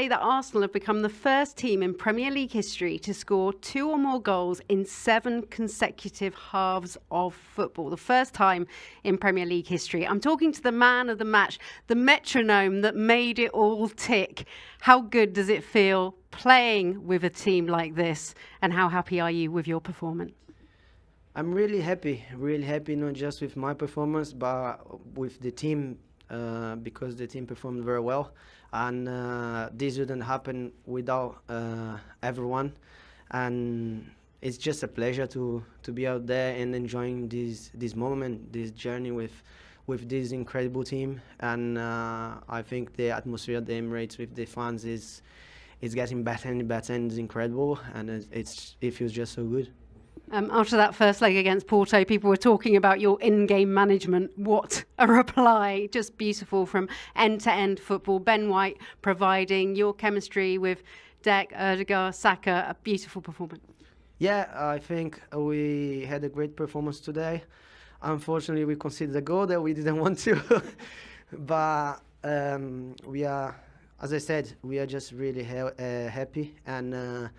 That Arsenal have become the first team in Premier League history to score 2 or more goals in 7 consecutive halves of football. The first time in Premier League history. I'm talking to the man of the match, the metronome that made it all tick. How good does it feel playing with a team like this? And how happy are you with your performance? I'm really happy, not just with my performance, but with the team, because the team performed very well. And this wouldn't happen without everyone, and it's just a pleasure to be out there and enjoying this moment, this journey with this incredible team. And I think the atmosphere at the Emirates with the fans is getting better and better, and it's incredible, and it feels just so good. After that first leg against Porto, people were talking about your in-game management. What a reply. Just beautiful from end-to-end football. Ben White providing your chemistry with Dek, Odegaard, Saka. A beautiful performance. Yeah, I think we had a great performance today. Unfortunately, we conceded a goal that we didn't want to. But we are, as I said, we are just really happy. And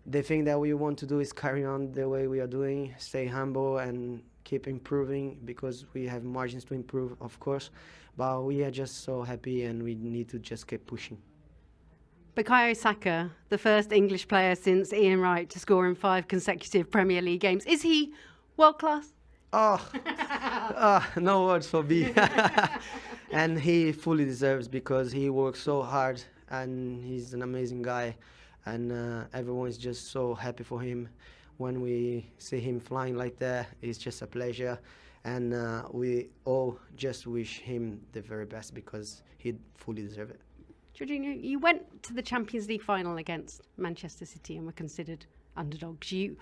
the thing that we want to do is carry on the way we are doing, stay humble and keep improving, because we have margins to improve, of course. But we are just so happy, and we need to just keep pushing. Bukayo Saka, the first English player since Ian Wright to score in 5 consecutive Premier League games. Is he world class? No words for me. And he fully deserves, because he works so hard, and he's an amazing guy. And everyone is just so happy for him. When we see him flying like that, it's just a pleasure. And we all just wish him the very best, because he fully deserves it. Jorginho, you went to the Champions League final against Manchester City and were considered underdogs. You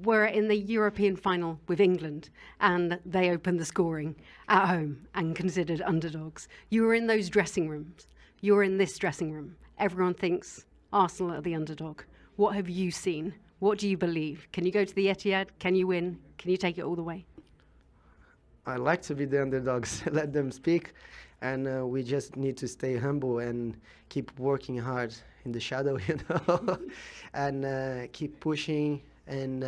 were in the European final with England, and they opened the scoring at home and considered underdogs. You were in those dressing rooms. You're in this dressing room. Everyone thinks Arsenal are the underdog. What have you seen? What do you believe? Can you go to the Etihad? Can you win? Can you take it all the way? I like to be the underdogs. Let them speak. And we just need to stay humble and keep working hard in the shadow, and keep pushing and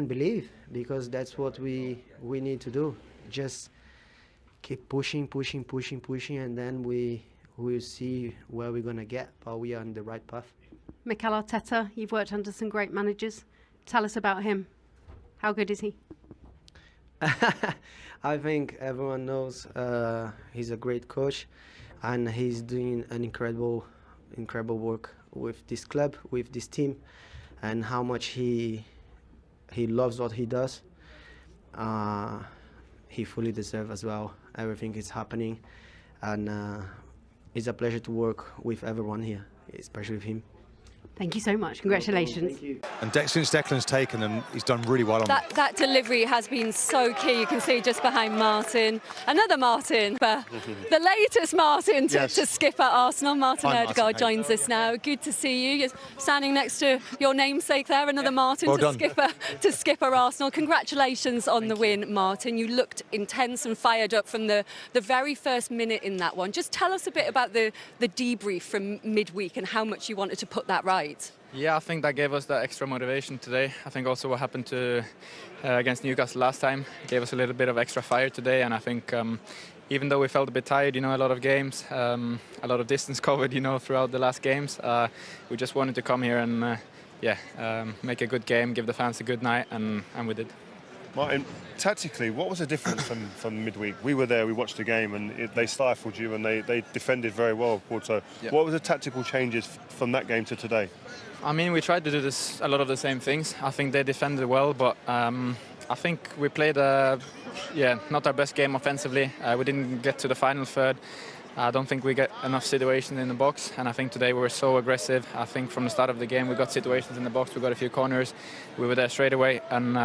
believe, because that's what we need to do. Just keep pushing, and then we'll see where we're going to get, but we are on the right path. Mikel Arteta, you've worked under some great managers. Tell us about him. How good is he? I think everyone knows he's a great coach, and he's doing an incredible work with this club, with this team, and how much he loves what he does. He fully deserves as well. Everything is happening, and it's a pleasure to work with everyone here, especially with him. Thank you so much. Congratulations. Thank you. And since Declan's taken them, he's done really well on that delivery has been so key. You can see just behind Martin, another Martin, but the latest Martin to skipper Arsenal. Martin Odegaard joins us now. Good to see you. You're standing next to your namesake there, another Martin to skipper Arsenal. Congratulations on the win, Martin. You looked intense and fired up from the very first minute in that one. Just tell us a bit about the debrief from midweek and how much you wanted to put that right. Yeah, I think that gave us that extra motivation today. I think also what happened against Newcastle last time gave us a little bit of extra fire today. And I think even though we felt a bit tired, a lot of games, a lot of distance covered, throughout the last games, we just wanted to come here and make a good game, give the fans a good night, and we did. Martin, tactically, what was the difference from midweek? We were there, we watched the game, and they stifled you, and they defended very well, Porto. Yep. What were the tactical changes from that game to today? I mean, we tried to do a lot of the same things. I think they defended well, but I think we played, not our best game offensively. We didn't get to the final third. I don't think we get enough situations in the box, and I think today we were so aggressive. I think from the start of the game we got situations in the box, we got a few corners, we were there straight away, and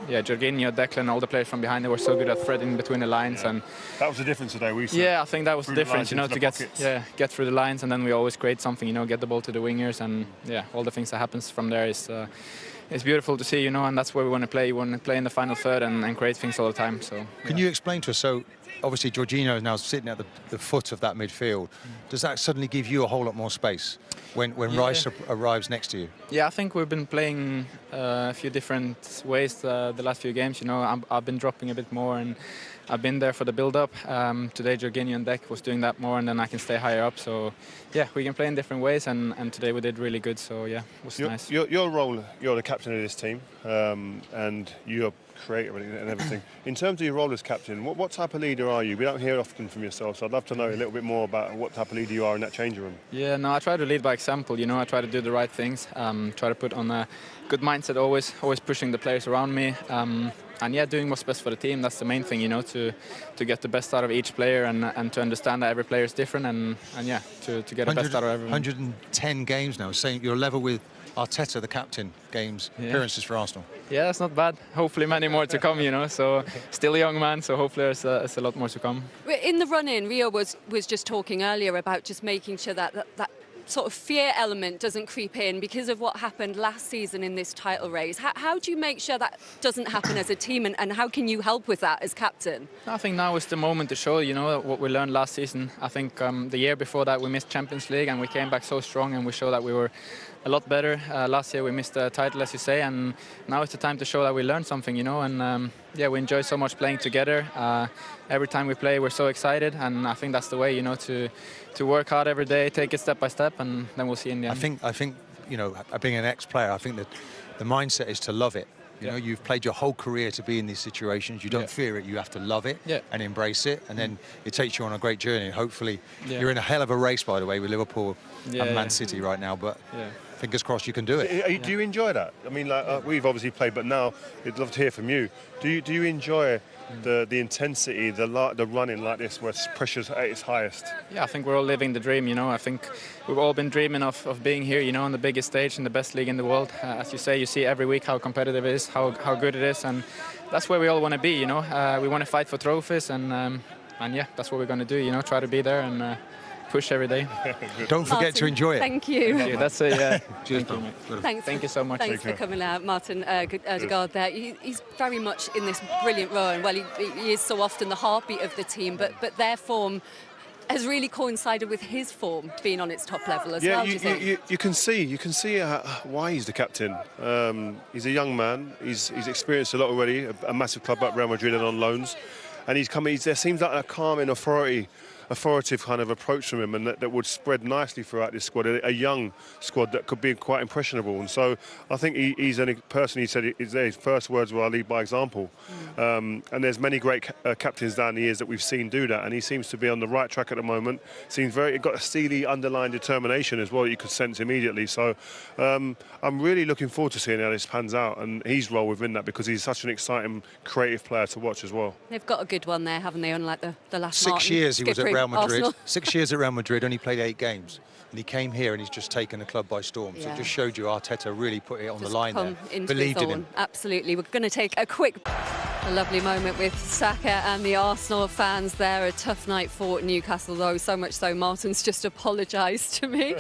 Jorginho, Declan, all the players from behind, they were so good at threading between the lines. And that was the difference today. I think that was the difference, to get through the lines, and then we always create something, get the ball to the wingers, and all the things that happens from there is it's beautiful to see, and that's where we want to play. We want to play in the final third and create things all the time. So can you explain to us? So obviously Jorginho is now sitting at the foot of that midfield. Does that suddenly give you a whole lot more space when Rice arrives next to you? Yeah, I think we've been playing a few different ways the last few games. You know, I've been dropping a bit more, and I've been there for the build-up. Today, Jorginho on deck was doing that more, and then I can stay higher up. So, yeah, we can play in different ways, and today we did really good. So, yeah, it was nice. Your role, you're the captain of this team, and you're creative and everything. In terms of your role as captain, what type of leader are you? We don't hear often from yourself, so I'd love to know a little bit more about what type of leader you are in that changing room. Yeah, no, I try to lead by example. You know, I try to do the right things. Try to put on a good mindset, always pushing the players around me. And yeah, doing what's best for the team. That's the main thing, you know, to get the best out of each player and to understand that every player is different and yeah, to get the best out of everyone. 110 games now, saying you're level with Arteta, the captain, appearances for Arsenal. Yeah, that's not bad. Hopefully many more to come, you know, so still a young man, so hopefully there's a lot more to come. In the run-in, Rio was just talking earlier about just making sure that sort of fear element doesn't creep in because of what happened last season in this title race. How do you make sure that doesn't happen as a team, and how can you help with that as captain? I think now is the moment to show, you know, what we learned last season. I think the year before that we missed Champions League and we came back so strong and we showed that we were a lot better. Last year we missed the title, as you say, and now it's the time to show that we learned something, you know, and yeah, we enjoy so much playing together. Every time we play we're so excited, and I think that's the way, you know, to work hard every day, take it step by step, and then we'll see in the end. I think you know, being an ex-player, I think that the mindset is to love it. You know, you've played your whole career to be in these situations. You don't fear it. You have to love it and embrace it. And then it takes you on a great journey. Hopefully, you're in a hell of a race, by the way, with Liverpool and Man City right now. But fingers crossed you can do it. Do you enjoy that? I mean, like we've obviously played, but now I'd love to hear from you. Do you enjoy the intensity, the running like this, where pressure's at its highest? Yeah, I think we're all living the dream, you know. I think we've all been dreaming of being here, you know, on the biggest stage in the best league in the world. As you say, you see every week how competitive it is, how good it is, and that's where we all want to be, you know. We want to fight for trophies, and yeah, that's what we're going to do, you know, try to be there and push every day. Don't forget to enjoy it. Thank you. That's it, yeah. Thank you so much. Thanks for coming out, Martin Odegaard there. He's very much in this brilliant run. Well, he is so often the heartbeat of the team, but their form has really coincided with his form being on its top level as well. You can see why he's the captain. He's a young man. He's experienced a lot already. A massive club at Real Madrid and on loans, and there seems like a calm and authoritative kind of approach from him, and that would spread nicely throughout this squad, a young squad that could be quite impressionable. And so I think he's a person, he said his first words were, "I lead by example." And there's many great captains down the years that we've seen do that, and he seems to be on the right track at the moment. Seems got a steely underlying determination as well, you could sense immediately. So I'm really looking forward to seeing how this pans out and his role within that, because he's such an exciting creative player to watch as well. They've got a good one there, haven't they, unlike the last 6 years he was at Real Madrid. Arsenal. 6 years at Real Madrid, only played 8 games. And he came here and he's just taken the club by storm. So it just showed you Arteta really put it on the line there. Believed in him. Absolutely. We're going to take a lovely moment with Saka and the Arsenal fans there. A tough night for Newcastle, though, so much so Martin's just apologised to me.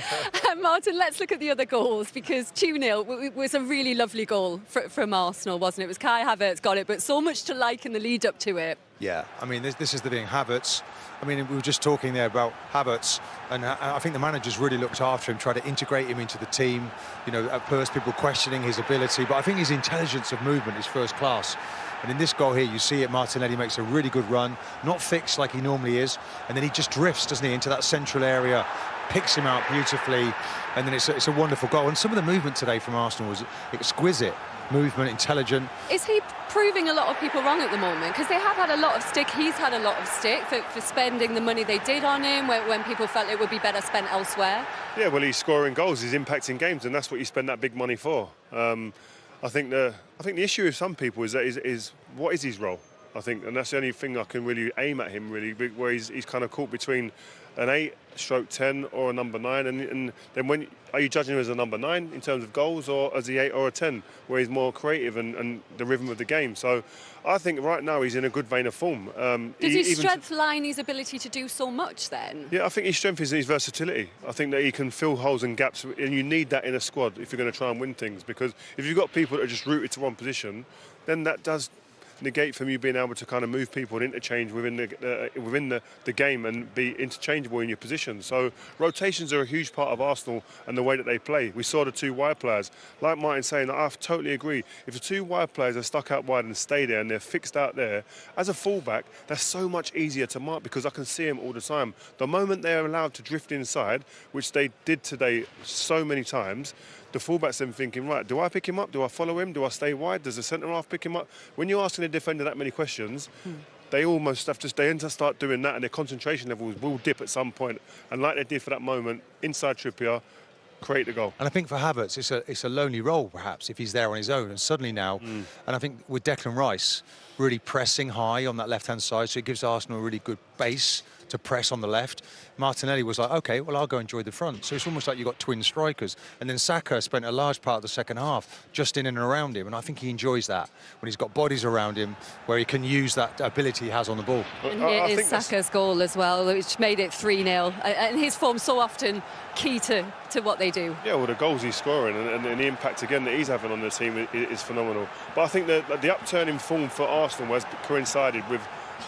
Martin, let's look at the other goals, because 2-0 was a really lovely goal from Arsenal, wasn't it? It was Kai Havertz got it, but so much to like in the lead up to it. Yeah, I mean, this is the thing, Havertz. I mean, we were just talking there about Havertz, and I think the manager's really looked after him, tried to integrate him into the team. You know, at first people questioning his ability, but I think his intelligence of movement is first class. And in this goal here, you see it, Martinelli makes a really good run, not fixed like he normally is, and then he just drifts, doesn't he, into that central area, picks him out beautifully, and then it's a wonderful goal. And some of the movement today from Arsenal was exquisite. Movement, intelligent. Is he proving a lot of people wrong at the moment? Because they have had a lot of stick. He's had a lot of stick for spending the money they did on him when people felt it would be better spent elsewhere. Yeah, well, he's scoring goals, he's impacting games, and that's what you spend that big money for. I think the issue with some people is what is his role? I think, and that's the only thing I can really aim at him, really, where he's kind of caught between an 8/10 or a number 9, and then when are you judging him as a number 9 in terms of goals, or as the 8 or a 10, where he's more creative and the rhythm of the game? So I think right now he's in a good vein of form. Does his strength lie in his ability to do so much then? Yeah, I think his strength is his versatility. I think that he can fill holes and gaps, and you need that in a squad if you're going to try and win things, because if you've got people that are just rooted to one position, then that does negate from you being able to kind of move people and interchange within the game and be interchangeable in your position. So rotations are a huge part of Arsenal and the way that they play. We saw the two wide players. Like Martin's saying, I totally agree. If the two wide players are stuck out wide and stay there and they're fixed out there, as a fullback, that's so much easier to mark because I can see them all the time. The moment they're allowed to drift inside, which they did today so many times, the fullback's then thinking, right, do I pick him up? Do I follow him? Do I stay wide? Does the centre-half pick him up? When you're asking a defender that many questions, they almost have to stay in to start doing that, and their concentration levels will dip at some point. And like they did for that moment, inside Trippier, create the goal. And I think for Havertz, it's a lonely role, perhaps, if he's there on his own. And suddenly now, and I think with Declan Rice really pressing high on that left-hand side, so it gives Arsenal a really good base to press on the left. Martinelli was like, OK, well, I'll go enjoy the front. So it's almost like you've got twin strikers. And then Saka spent a large part of the second half just in and around him. And I think he enjoys that, when he's got bodies around him, where he can use that ability he has on the ball. And it is Saka's goal as well, which made it 3-0. And his form so often key to what they do. Yeah, well, the goals he's scoring and the impact, again, that he's having on the team is phenomenal. But I think that the upturn in form for Arsenal has coincided with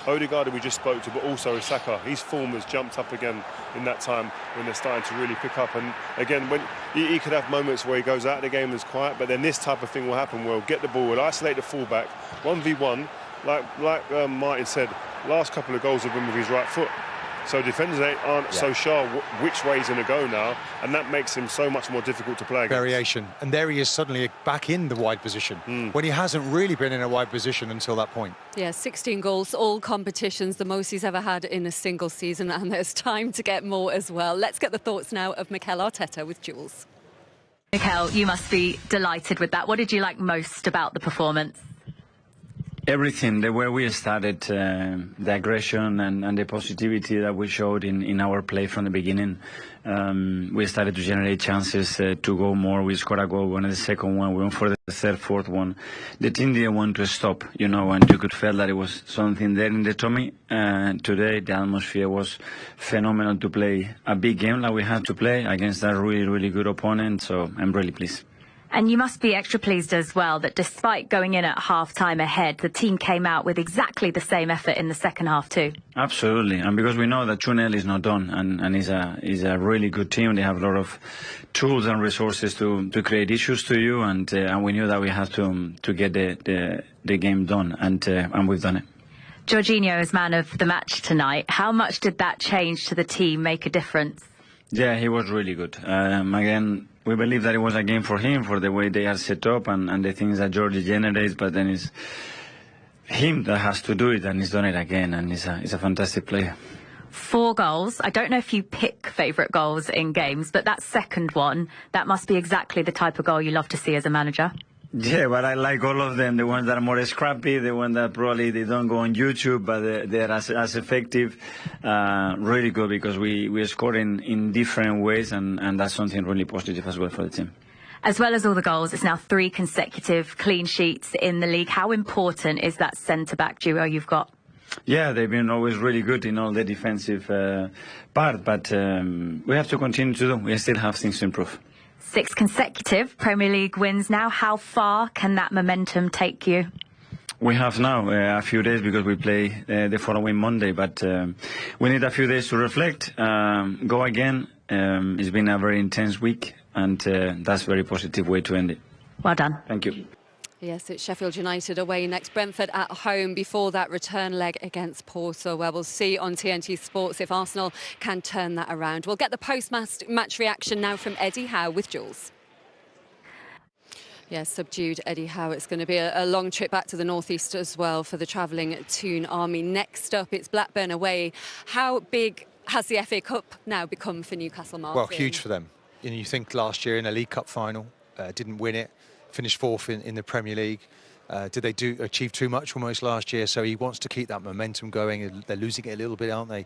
Odegaard, who we just spoke to, but also Saka. His form has jumped up again in that time when they're starting to really pick up. And again, when he could have moments where he goes out of the game and is quiet, but then this type of thing will happen where he'll get the ball, we'll isolate the fullback, 1v1, like Martin said, last couple of goals have been with his right foot. So defenders aren't so sure which way he's going to go now, and that makes him so much more difficult to play against. Variation. And there he is suddenly back in the wide position, when he hasn't really been in a wide position until that point. Yeah, 16 goals, all competitions, the most he's ever had in a single season, and there's time to get more as well. Let's get the thoughts now of Mikel Arteta with Jules. Mikel, you must be delighted with that. What did you like most about the performance? Everything, the way we started, the aggression and the positivity that we showed in our play from the beginning. We started to generate chances to go more. We scored a goal, we won the second one, we went for the third, fourth one. The team didn't want to stop, and you could feel that it was something there in the tummy. Today, the atmosphere was phenomenal to play a big game like we had to play against a really, really good opponent, so I'm really pleased. And you must be extra pleased as well that despite going in at half-time ahead, the team came out with exactly the same effort in the second half too. Absolutely, and because we know that 2-0 is not done, and it's a really good team. They have a lot of tools and resources to create issues to you, and we knew that we had to get the game done, and we've done it. Jorginho is man of the match tonight. How much did that change to the team make a difference? Yeah, he was really good. Again, we believe that it was a game for him, for the way they are set up and the things that Georgie generates, but then it's him that has to do it, and he's done it again, and he's a fantastic player. 4 goals. I don't know if you pick favourite goals in games, but that second one, that must be exactly the type of goal you love to see as a manager. Yeah, but I like all of them. The ones that are more scrappy, the ones that probably they don't go on YouTube, but they're as effective. Really good, because we score in different ways, and that's something really positive as well for the team. As well as all the goals, it's now 3 consecutive clean sheets in the league. How important is that centre-back duo you've got? Yeah, they've been always really good in all the defensive part, but we have to continue to do. We still have things to improve. 6 consecutive Premier League wins now. How far can that momentum take you? We have now a few days, because we play the following Monday, but we need a few days to reflect, go again. It's been a very intense week, and that's a very positive way to end it. Well done. Thank you. Yes, it's Sheffield United away next, Brentford at home before that return leg against Porto, where we'll see on TNT Sports if Arsenal can turn that around. We'll get the post-match reaction now from Eddie Howe with Jules. Yes, subdued Eddie Howe. It's going to be a long trip back to the northeast as well for the travelling Toon Army. Next up, it's Blackburn away. How big has the FA Cup now become for Newcastle, Martin? Well, huge for them. You think last year in a League Cup final, didn't win it. Finished 4th in the Premier League. Did they achieve too much almost last year? So he wants to keep that momentum going. They're losing it a little bit, aren't they?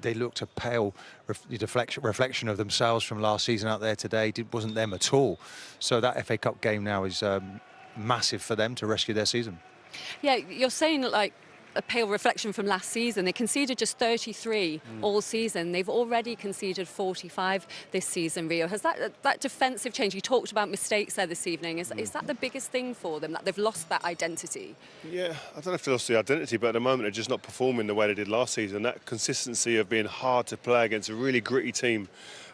They looked a pale reflection of themselves from last season out there today. It wasn't them at all. So that FA Cup game now is massive for them to rescue their season. Yeah, you're saying that, like, a pale reflection from last season. They conceded just 33 all season. They've already conceded 45 this season, Rio. Has that defensive change, you talked about mistakes there this evening, is that the biggest thing for them, that they've lost that identity? Yeah, I don't know if they lost the identity, but at the moment they're just not performing the way they did last season. That consistency of being hard to play against a really gritty team.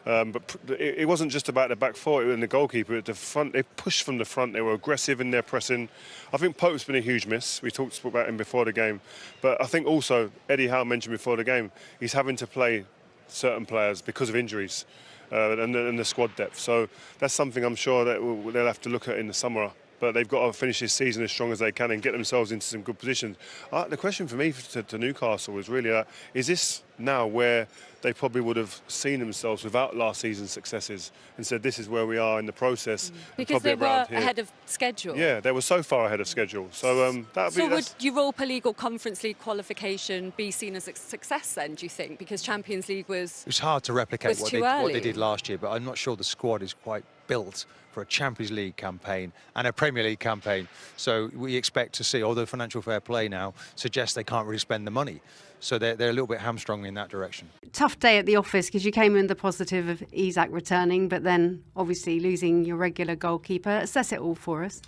But it wasn't just about the back four and the goalkeeper. At the front, they pushed from the front. They were aggressive in their pressing. I think Pope's been a huge miss. We talked about him before the game. But I think also, Eddie Howe mentioned before the game, he's having to play certain players because of injuries and the squad depth. So that's something I'm sure that they'll have to look at in the summer. But they've got to finish this season as strong as they can and get themselves into some good positions. The question for me to Newcastle was really, is this now where they probably would have seen themselves without last season's successes and said, this is where we are in the process? Because they were ahead of schedule. Yeah, they were so far ahead of schedule. So would Europa League or Conference League qualification be seen as a success then, do you think? Because Champions League was... It's hard to replicate what they did last year, but I'm not sure the squad is quite built for a Champions League campaign and a Premier League campaign. So we expect to see, although financial fair play now suggests they can't really spend the money. So they're a little bit hamstrung in that direction. Tough day at the office because you came in the positive of Isak returning, but then obviously losing your regular goalkeeper. Assess it all for us.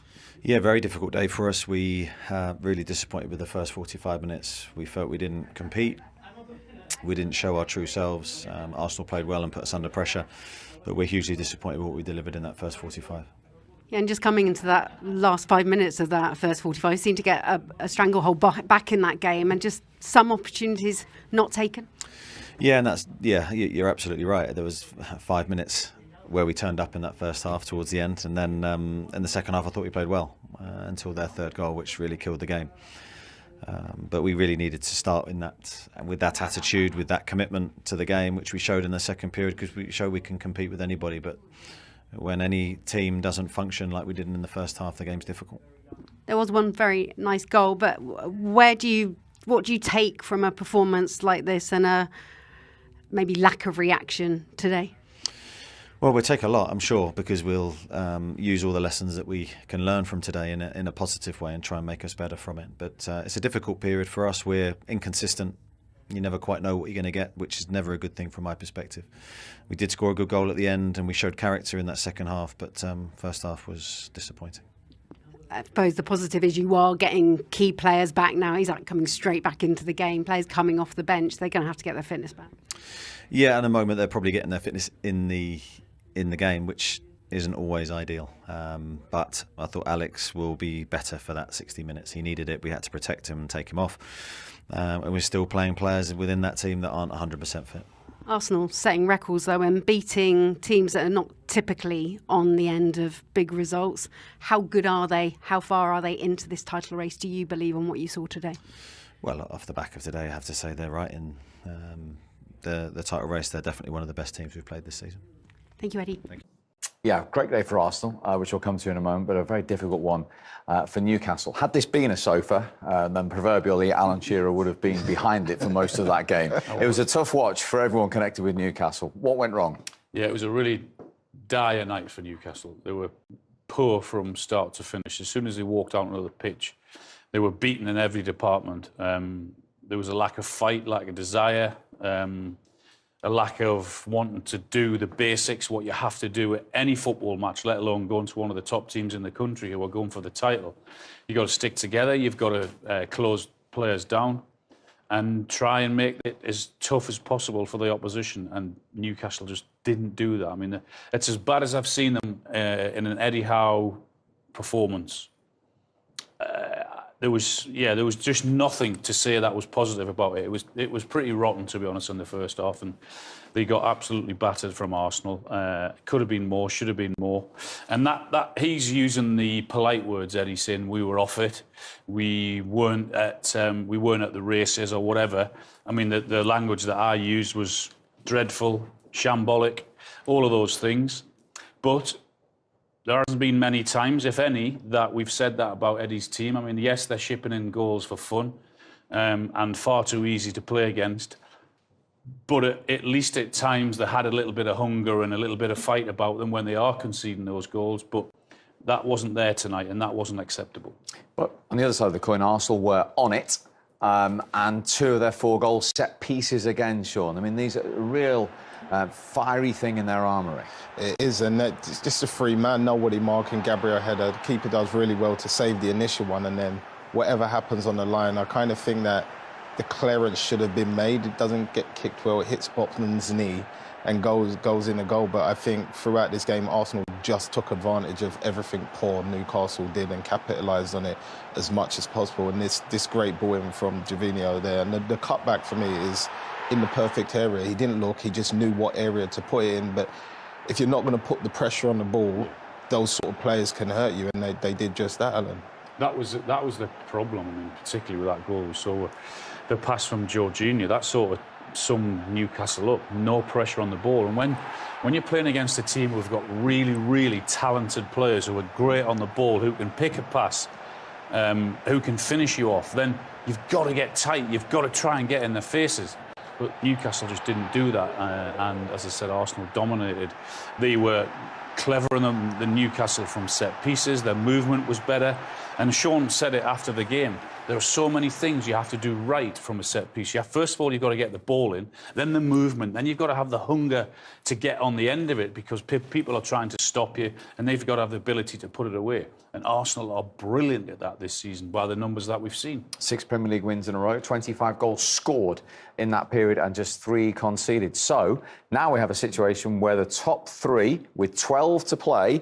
Yeah, very difficult day for us. We really disappointed with the first 45 minutes. We felt we didn't compete. We didn't show our true selves. Arsenal played well and put us under pressure. But we're hugely disappointed with what we delivered in that first 45. Yeah, and just coming into that last 5 minutes of that first 45, seemed to get a stranglehold back in that game and just some opportunities not taken. Yeah, and you're absolutely right. There was 5 minutes where we turned up in that first half towards the end, and then in the second half I thought we played well until their third goal, which really killed the game. But we really needed to start with that attitude, with that commitment to the game, which we showed in the second period, because we show we can compete with anybody. But when any team doesn't function like we did in the first half, the game's difficult. There was one very nice goal, but what do you take from a performance like this and a maybe lack of reaction today? Well, we'll take a lot, I'm sure, because we'll use all the lessons that we can learn from today in a positive way and try and make us better from it. But it's a difficult period for us. We're inconsistent. You never quite know what you're going to get, which is never a good thing from my perspective. We did score a good goal at the end and we showed character in that second half, but first half was disappointing. I suppose the positive is you are getting key players back now. He's like coming straight back into the game. Players coming off the bench, they're going to have to get their fitness back. Yeah, at the moment they're probably getting their fitness in the game, which isn't always ideal. But I thought Alex will be better for that 60 minutes. He needed it. We had to protect him and take him off. And we're still playing players within that team that aren't 100% fit. Arsenal setting records though and beating teams that are not typically on the end of big results. How good are they? How far are they into this title race, do you believe, on what you saw today? Well, off the back of today, I have to say they're right in the title race. They're definitely one of the best teams we've played this season. Thank you, Eddie. Thank you. Yeah, great day for Arsenal, which we'll come to in a moment, but a very difficult one for Newcastle. Had this been a sofa, then proverbially Alan Shearer would have been behind it for most of that game. It was a tough watch for everyone connected with Newcastle. What went wrong? Yeah, it was a really dire night for Newcastle. They were poor from start to finish. As soon as they walked out onto the pitch, they were beaten in every department. There was a lack of fight, lack of desire, a lack of wanting to do the basics, what you have to do at any football match, let alone going to one of the top teams in the country who are going for the title. You've got to stick together, you've got to close players down and try and make it as tough as possible for the opposition, and Newcastle just didn't do that. I mean, it's as bad as I've seen them in an Eddie Howe performance. There was just nothing to say that was positive about it. It was pretty rotten, to be honest, in the first half, and they got absolutely battered from Arsenal. Could have been more, should have been more, and that he's using the polite words, Eddie, saying we were off it, we weren't at the races or whatever. I mean, the language that I used was dreadful, shambolic, all of those things, but there hasn't been many times, if any, that we've said that about Eddie's team. I mean, yes, they're shipping in goals for fun and far too easy to play against. But at least at times they had a little bit of hunger and a little bit of fight about them when they are conceding those goals. But that wasn't there tonight, and that wasn't acceptable. But on the other side of the coin, Arsenal were on it and 2 of their 4 goals set pieces again, Sean. I mean, these are a real fiery thing in their armoury. It is, and it's just a free man, nobody marking Gabriel header. The keeper does really well to save the initial one, and then whatever happens on the line, I kind of think that the clearance should have been made. It doesn't get kicked well, it hits Botman's knee and goes in a goal. But I think throughout this game, Arsenal just took advantage of everything poor Newcastle did and capitalised on it as much as possible. And this great ball in from Gervinho there, and the cutback for me is in the perfect area. He didn't look, he just knew what area to put it in. But if you're not going to put the pressure on the ball, those sort of players can hurt you, and they did just that, Alan. That was the problem, I mean, particularly with that goal. We saw the pass from Jorginho, that sort of summed Newcastle up. No pressure on the ball. And when you're playing against a team who've got really, really talented players who are great on the ball, who can pick a pass, who can finish you off, then you've got to get tight. You've got to try and get in their faces. But Newcastle just didn't do that. And as I said, Arsenal dominated. They were cleverer than Newcastle from set pieces. Their movement was better. And Sean said it after the game. There are so many things you have to do right from a set piece. First of all, you've got to get the ball in, then the movement, then you've got to have the hunger to get on the end of it, because people are trying to stop you, and they've got to have the ability to put it away. And Arsenal are brilliant at that this season by the numbers that we've seen. 6 Premier League wins in a row, 25 goals scored in that period and just 3 conceded. So now we have a situation where the top 3, with 12 to play,